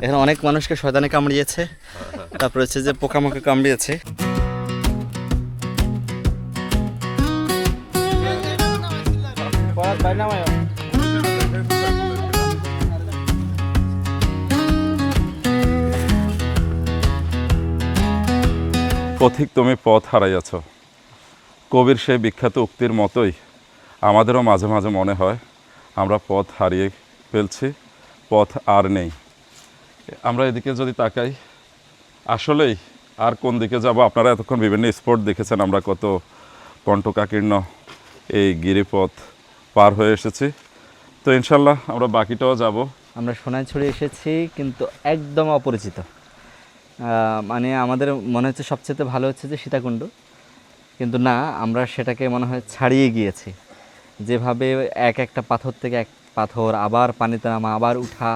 এখানে অনেক মানুষকে শয়তানে কামড়িয়েছে, তারপর হচ্ছে যে পোকামাকড় কামড়িয়েছে। পথিক তুমি পথ হারাইয়াছ, কবির সেই বিখ্যাত উক্তির মতোই আমাদেরও মাঝে মাঝে মনে হয় আমরা পথ হারিয়ে ফেলছি, পথ আর নেই। আমরা এদিকে যদি তাকাই, আসলেই আর কোন দিকে যাব? আপনারা এতক্ষণ বিভিন্ন স্পট দেখেছেন, আমরা কত কণ্টকাকীর্ণ এই গিরিপথ পার হয়ে এসেছি। তো ইনশাল্লাহ আমরা বাকিটাও যাব। আমরা সোনাইছড়ি এসেছি, কিন্তু একদম অপরিচিত। মানে আমাদের মনে হচ্ছে সবচেয়ে ভালো হচ্ছে যে সীতাকুণ্ড, কিন্তু না, আমরা সেটাকে মনে হয় ছাড়িয়ে গিয়েছি। যেভাবে এক একটা পাথর থেকে এক পাথর, আবার পানিতে নামা, আবার উঠা,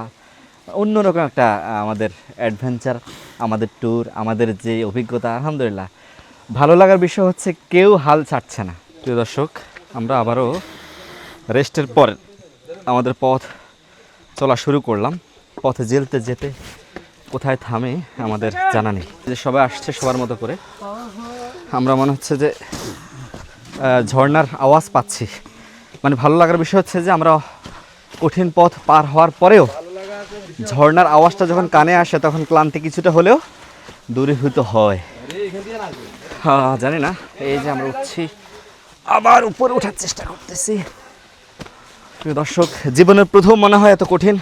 অন্যরকম একটা আমাদের অ্যাডভেঞ্চার, আমাদের ট্যুর, আমাদের যে অভিজ্ঞতা, আলহামদুলিল্লাহ ভালো লাগার বিষয় হচ্ছে কেউ হাল ছাড়ছে না। প্রিয় দর্শক, আমরা আবারও রেস্টের পর আমাদের পথ চলা শুরু করলাম। পথে যেতে যেতে কোথায় থামে আমাদের জানা নেই। যে সবাই আসছে সবার মতো করে, আমরা মনে হচ্ছে যে ঝর্ণার আওয়াজ পাচ্ছি। মানে ভালো লাগার বিষয় হচ্ছে যে আমরা কঠিন পথ পার হওয়ার পরেও ঝর্ণার আওয়াজটা যখন কানে আসে তখন ক্লান্তি কিছুটা হলেও দূরীভূত হয়। জানি না, এই যে আমরা উঠছি, আবার উপরে ওঠার চেষ্টা করতেছি। প্রিয় দর্শক, জীবনের প্রথম মনে হয় এত কঠিন।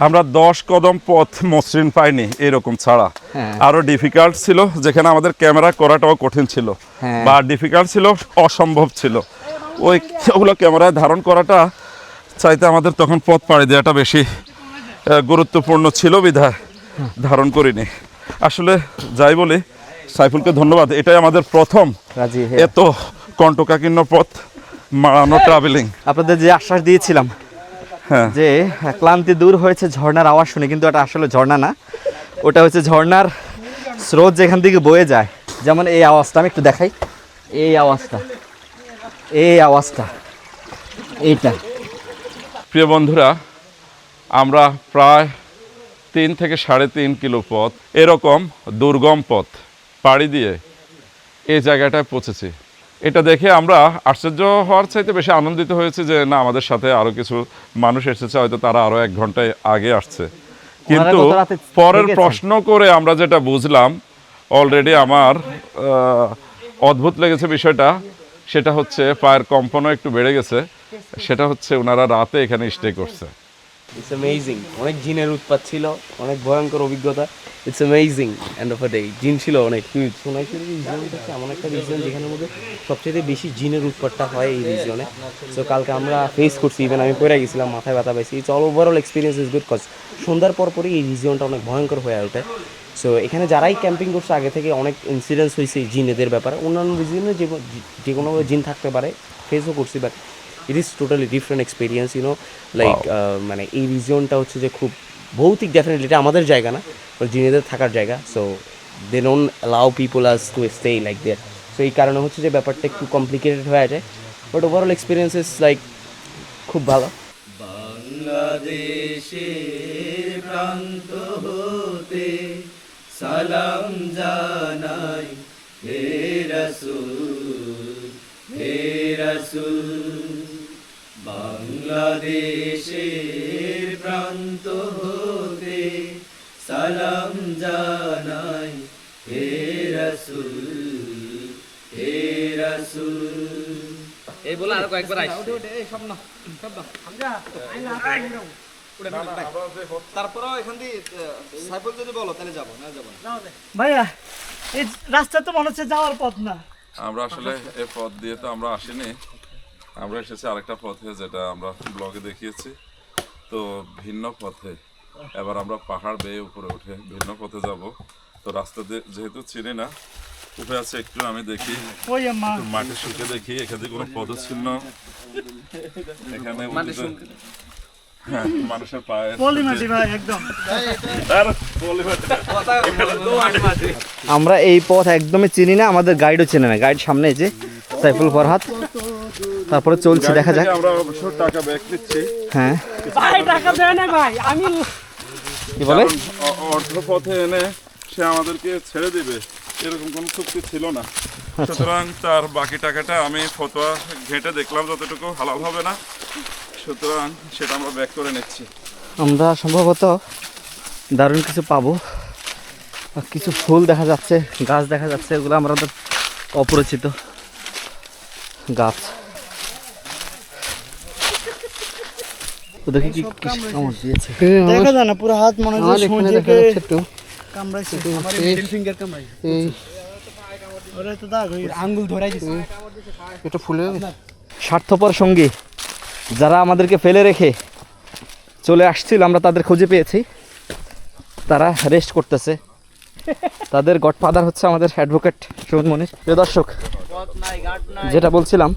আমরা 10 কদম পথ মসৃণ পাইনি এরকম ছাড়া। আরো ডিফিকাল্ট ছিল, যেখানে আমাদের ক্যামেরা করাটাও কঠিন ছিল, বা ডিফিকাল্ট ছিল, অসম্ভব ছিল। ওগুলো ক্যামেরায় ধারণ করাটা চাইতে আমাদের তখন পথ পাড়ি দেওয়াটা বেশি গুরুত্বপূর্ণ ছিল বিধায় ধারণ করিনি। আসলে যাই বলি, সাইফুলকে ধন্যবাদ। এটাই আমাদের প্রথম এত কণ্টকাকীর্ণ পথ মারানো ট্রাভেলিং। আপনাদের যে আশ্বাস দিয়েছিলাম যে ক্লান্তি দূর হয়েছে ঝর্ণার আওয়াজ শুনে, কিন্তু এটা আসলে ঝর্ণা না, ওটা হচ্ছে ঝর্ণার স্রোত যেখান থেকে বয়ে যায়। যেমন এই আওয়াজটা আমি একটু দেখাই, এই আওয়াজটা, এইটা। প্রিয় বন্ধুরা, আমরা প্রায় 3 থেকে 3.5 কিলো পথ, এরকম দুর্গম পথ পাড়ি দিয়ে এই জায়গাটায় পৌঁছেছি। এটা দেখে আমরা আশ্চর্য হওয়ার চাইতে বেশি আনন্দিত হয়েছে যে না, আমাদের সাথে আরও কিছু মানুষ এসেছে, হয়তো তারা আরও 1 ঘন্টায় আগে আসছে। কিন্তু পরের প্রশ্ন করে আমরা যেটা বুঝলাম, অলরেডি আমার অদ্ভুত লেগেছে বিষয়টা, সেটা হচ্ছে পায়ের কম্পনও একটু বেড়ে গেছে। সেটা হচ্ছে ওনারা রাতে এখানে স্টে করছে। It's amazing. অনেক জিনের উৎপাত ছিল, অনেক ভয়ঙ্কর অভিজ্ঞতা। It's amazing end of a day. জিন ছিল অনেক হিউজ। সোনাইছড়ি রিজিয়ন হচ্ছে এমন একটা রিজিয়ন যেখানের মধ্যে সবচেয়ে বেশি জিনের উৎপাতটা হয় এই রিজিয়নে। সো কালকে আমরা ফেস করছি, ইভেন আমি পড়ে গেছিলাম, মাথায় ব্যথা পাইছি। It's all overall experience is good, cause সন্ধ্যার পরপরই এই রিজিয়নটা অনেক ভয়ঙ্কর হয়ে ওঠে। সো এখানে যারাই ক্যাম্পিং করছে আগে থেকে অনেক ইনসিডেন্টস হয়েছে জিনেদের ব্যাপারে। অন্যান্য রিজিয়নে যে কোনো জিন থাকতে পারে, ফেসও করছি, but it is totally different experience, you know like. মানে এই রিজিয়নটা হচ্ছে যে খুব ভৌতিক, ডেফিনেটলি এটা আমাদের জায়গা না, জিনেদের থাকার জায়গা। So they don't allow people us to stay like there. সো এই কারণে হচ্ছে যে ব্যাপারটা একটু কমপ্লিকেটেড হয়ে যায়, but overall experience is like খুব ভালো। বাংলাদেশের প্রান্ত হতে সালাম জানাই, হে রাসূল, হে রাসূল। বাংলাদেশের প্রান্ত হতে সালাম জানাই, হে রাসূল, হে রাসূল। এই বলে আর কয়েকবার আসছে। তারপরেও এখান দিয়ে সাইফুল যদি বলো তাহলে যাবো, না যাবো না ভাইয়া। এই রাস্তা তো মনে হচ্ছে যাওয়ার পথ না। আমরা আসলে এই পথ দিয়ে তো আমরা আসিনি, আমরা এসেছি আরেকটা পথে, যেটা আমরা ব্লগে দেখিয়েছি। তো ভিন্ন পথে এবার আমরা পাহাড় বেয়ে উপরে উঠে ভিন্ন পথে যাব। তো রাস্তা যেহেতু চিনি না, উঠে আছে একটু আমি দেখি, মাটি শুকে দেখি, এখানে কোনো পদচিহ্ন, এখানে হ্যাঁ মানুষের পায়ে একদম। আমরা এই পথ একদমই চিনি না, আমাদের গাইডও চেনে না। গাইড সামনে যে সাইফুল ফরহাদ, তারপরে চলছে, দেখা যাক। আমরা অবশ্য টাকা ব্যাক দিচ্ছি। হ্যাঁ ভাই টাকা দেয় না ভাই, আমি কি বলে? কারণ অর্ধপথে এনে সে আমাদেরকে ছেড়ে দিবে এরকম কোনো চুক্তি ছিল না। সুতরাং তার বাকি টাকাটা আমি ফতোয়া ঘেঁটে দেখলাম যতটুকু হালাল হবে না, সুতরাং সেটা আমরা ব্যাক করে নিচ্ছি। আমরা সম্ভবত দারুণ কিছু পাবো। কিছু ফুল দেখা যাচ্ছে, গাছ দেখা যাচ্ছে, এগুলো আমাদের অপরিচিত গাছ। ওদেরকে কি কামড় দিয়েছে? দেখা যায় না, পুরো হাত মনে হয় এখানে দেখা যাচ্ছে একটু কামড়াইছে। আমার মিডল ফিঙ্গার কামড়াইছে। ওরে তো দাগ হই আঙ্গুল ধরাই দিছে। এটা ফুলে স্বার্থপর সঙ্গী যারা আমাদেরকে ফেলে রেখে চলে আসছিল, আমরা তাদের খুঁজে পেয়েছি। তারা রেস্ট করতেছে। তাদের গডফাদার হচ্ছে আমাদের অ্যাডভোকেট সুমন মনির। প্রিয় দর্শক, যেটা বলছিলাম,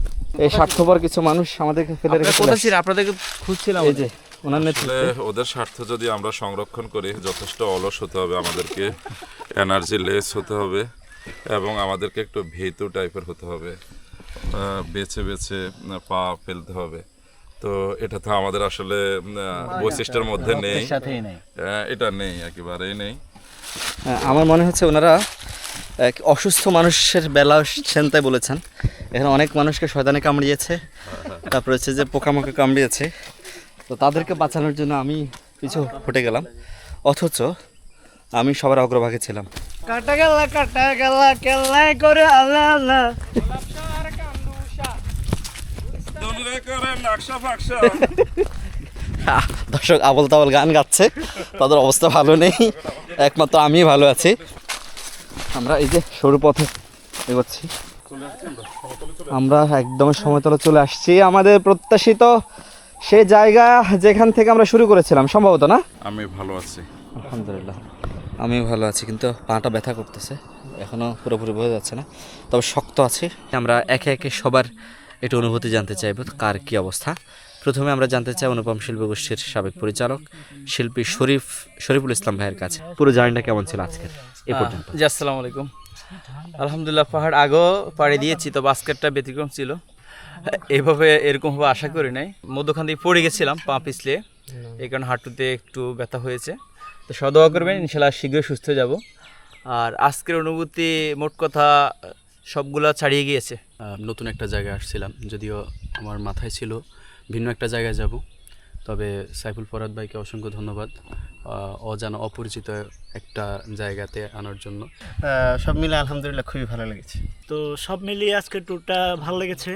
এই স্বার্থপর কিছু মানুষ আমাদেরকে ফেলে রেখে চলে আসছে। আপনাদেরকে খুঁজছিলাম। এই যে ওনার নেতৃত্বে ওদের স্বার্থ যদি আমরা সংরক্ষণ করি, যথেষ্ট অলস হতে হবে আমাদেরকে, এনার্জি লেস হতে হবে এবং আমাদেরকে একটু ভীতু টাইপের হতে হবে, বেছে বেছে পা ফেলতে হবে। তো এটা তো আমাদের আসলে বৈশিষ্ট্যের মধ্যে নেই, এটা নেই, একেবারেই নেই। আমার মনে হচ্ছে ওনারা এক অসুস্থ মানুষের বেলা সেন্তায় বলেছেন। এখানে অনেক মানুষকে শয়তানে কামড়িয়েছে, তারপর হচ্ছে যে পোকামাকড় কামড়িয়েছে। তো তাদেরকে বাঁচানোর জন্য আমি পিছু ফুটে গেলাম, অথচ আমি সবার অগ্রভাগে ছিলাম। কাটা গেল কেল্লাই করে আল্লাহ আল্লাহ। দর্শক আবল তাবল গান গাচ্ছে, তাদের অবস্থা ভালো নেই, একমাত্র আমি ভালো আছি। আমরা এই যে সরু পথে এগোচ্ছি, আমরা একদম সমতলে চলে আসছি, আমাদের প্রত্যাশিত সেই জায়গা যেখান থেকে আমরা শুরু করেছিলাম সম্ভবত, না? আমি ভালো আছি, আলহামদুলিল্লাহ, আমি ভালো আছি, কিন্তু পাটা ব্যথা করতেছে, এখনও পুরোপুরি বোঝা যাচ্ছে না, তবে শক্ত আছে। আমরা একে একে সবার একটু অনুভূতি জানতে চাইব, কার কী অবস্থা। প্রথমে আমরা জানতে চাই অনুপম শিল্পী গোষ্ঠীর সাবেক পরিচালক শিল্পী শরীফুল ইসলাম ভাইয়ের কাছে, পুরো জার্নিটা কেমন ছিল আজকের এ পর্যন্ত? জি, আসসালামু আলাইকুম। আলহামদুলিল্লাহ, পাহাড় আগেও পাড়ি দিয়েছি, তো বাস্কেটটা ব্যতিক্রম ছিল, এইভাবে এরকমভাবে আশা করি নাই। মধ্যখান দিয়ে পড়ে গেছিলাম পা পিছলে, এই কারণে হাঁটুতে একটু ব্যথা হয়েছে। তো সদোয়া করবেন, ইনশাল্লাহ শীঘ্রই সুস্থ হয়ে যাব। আর আজকের অনুভূতি মোট কথা সবগুলা ছাড়িয়ে গিয়েছে। নতুন একটা জায়গায় আসছিলাম, যদিও আমার মাথায় ছিল ভিন্ন একটা জায়গায় যাব, তবে সাইফুল ফরহাদ ভাইকে অসংখ্য ধন্যবাদ অজানা অপরিচিত একটা জায়গাতে আনার জন্য। সব মিলে আলহামদুলিল্লাহ খুবই ভালো লেগেছে। তো সব মিলিয়ে আজকের ট্যুরটা ভালো লেগেছে।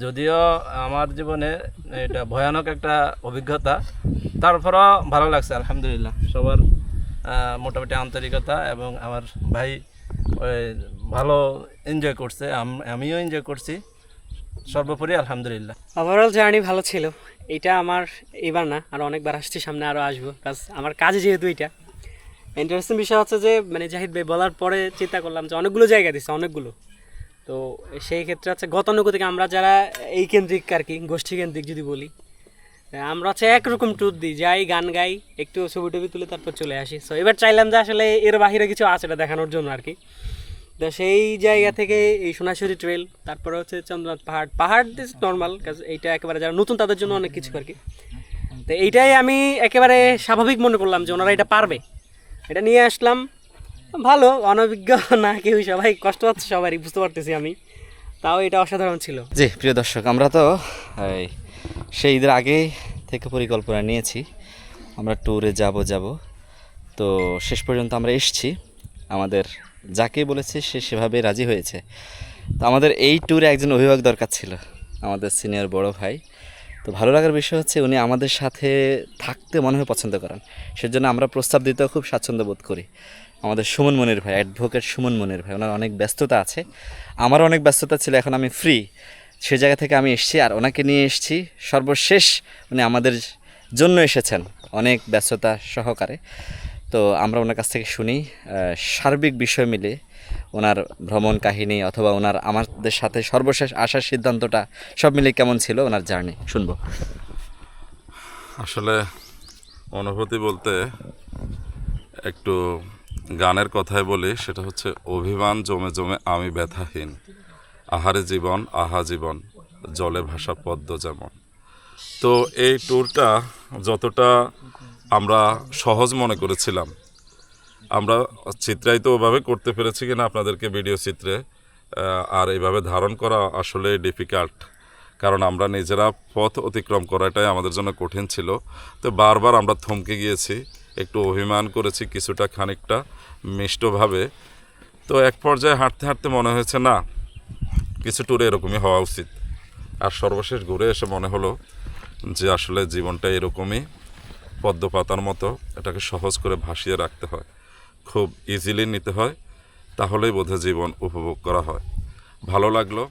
যদিও আমার জীবনে এটা ভয়ানক একটা অভিজ্ঞতা, তারপরও ভালো লাগছে আলহামদুলিল্লাহ। সবার মোটামুটি আন্তরিকতা এবং আমার ভাই ভালো এনজয় করছে, আমিও এনজয় করছি, সর্বোপরি আলহামদুলিল্লাহ। ওভারঅল জার্নি ভালো ছিল। এটা আমার এবার না, আর অনেকবার আসছি, সামনে আরও আসবো, প্লাস আমার কাজে যেহেতু এটা ইন্টারেস্টিং বিষয় হচ্ছে যে মানে জাহিদ ভাই বলার পরে চিন্তা করলাম যে অনেকগুলো জায়গা দিচ্ছে, অনেকগুলো। তো সেই ক্ষেত্রে হচ্ছে গতানুগতিক থেকে আমরা যারা এই কেন্দ্রিক আর কি গোষ্ঠী কেন্দ্রিক যদি বলি, আমরা হচ্ছে একরকম ট্যুর দিই, যাই গান গাই, একটু ছবি টবি তুলে তারপর চলে আসি। সো এবার চাইলাম যে আসলে এর বাহিরে কিছু আছে এটা দেখানোর জন্য আর কি। তো সেই জায়গা থেকে এই সোনাঝুরি ট্রেল, তারপরে হচ্ছে চন্দ্রনাথ পাহাড় দিস নর্মাল কাজ, এইটা একেবারে যারা নতুন তাদের জন্য অনেক কিছু আর কি। তো এইটাই আমি একেবারে স্বাভাবিক মনে করলাম যে ওনারা এটা পারবে, এটা নিয়ে আসলাম। ভালো, অনভিজ্ঞ না কেউ, সবাই কষ্ট হচ্ছে, সবারই বুঝতে পারতেছি আমি, তাও এটা অসাধারণ ছিল। জি প্রিয় দর্শক, আমরা তো সেই ঈদের আগে থেকে পরিকল্পনা নিয়েছি আমরা ট্যুরে যাব, তো শেষ পর্যন্ত আমরা এসেছি। আমাদের যাকে বলেছে সে সেভাবে রাজি হয়েছে। তো আমাদের এই ট্যুরে একজন অভিভাবক দরকার ছিল, আমাদের সিনিয়র বড় ভাই। তো ভালো লাগার বিষয় হচ্ছে উনি আমাদের সাথে থাকতে মনে হয় পছন্দ করেন, সেজন্য আমরা প্রস্তাব দিতেও খুব স্বাচ্ছন্দ্য বোধ করি। আমাদের সুমন মনির ভাই, অ্যাডভোকেট সুমন মনির ভাই, ওনার অনেক ব্যস্ততা আছে, আমারও অনেক ব্যস্ততা ছিল, এখন আমি ফ্রি, সে জায়গা থেকে আমি এসেছি আর ওনাকে নিয়ে এসেছি। সর্বশেষ উনি আমাদের জন্য এসেছেন অনেক ব্যস্ততা সহকারে। তো আমরা ওনার কাছ থেকে শুনি সার্বিক বিষয় মিলে ওনার ভ্রমণ কাহিনী, অথবা ওনার আমাদের সাথে সর্বশেষ আসার সিদ্ধান্তটা সব মিলে কেমন ছিল ওনার জার্নি, শুনবো। আসলে অনুভূতি বলতে একটু গানের কথাই বলি, সেটা হচ্ছে অভিমান জমে জমে আমি ব্যথাহীন, আহারে জীবন আহা জীবন, জলে ভাসা পদ্ম যেমন। তো এই ট্যুরটা যতটা আমরা সহজ মনে করেছিলাম। আমরা চিত্রায়িত ওভাবে করতে পেরেছি কিনা আপনাদেরকে ভিডিও চিত্রে, আর এইভাবে ধারণ করা আসলে ডিফিকাল্ট, কারণ আমরা নিজেরা পথ অতিক্রম করাটাই আমাদের জন্য কঠিন ছিল। তো বারবার আমরা থমকে গিয়েছি, একটু অভিমান করেছি কিছুটা, খানিকটা মিষ্টভাবে। তো এক পর্যায়ে হাঁটতে হাঁটতে মনে হয়েছে না, কিছু ট্যুরে এরকমই হওয়া উচিত। আর সর্বশেষ ঘুরে এসে মনে হলো যে আসলে জীবনটা এরকমই, পদ্ম পাতার মতো, এটাকে সহজ করে ভাসিয়ে রাখতে হয়, খুব ইজিলি নিতে হয়, তাহলেই বোধহয় জীবন উপভোগ করা হয়। ভালো লাগলো।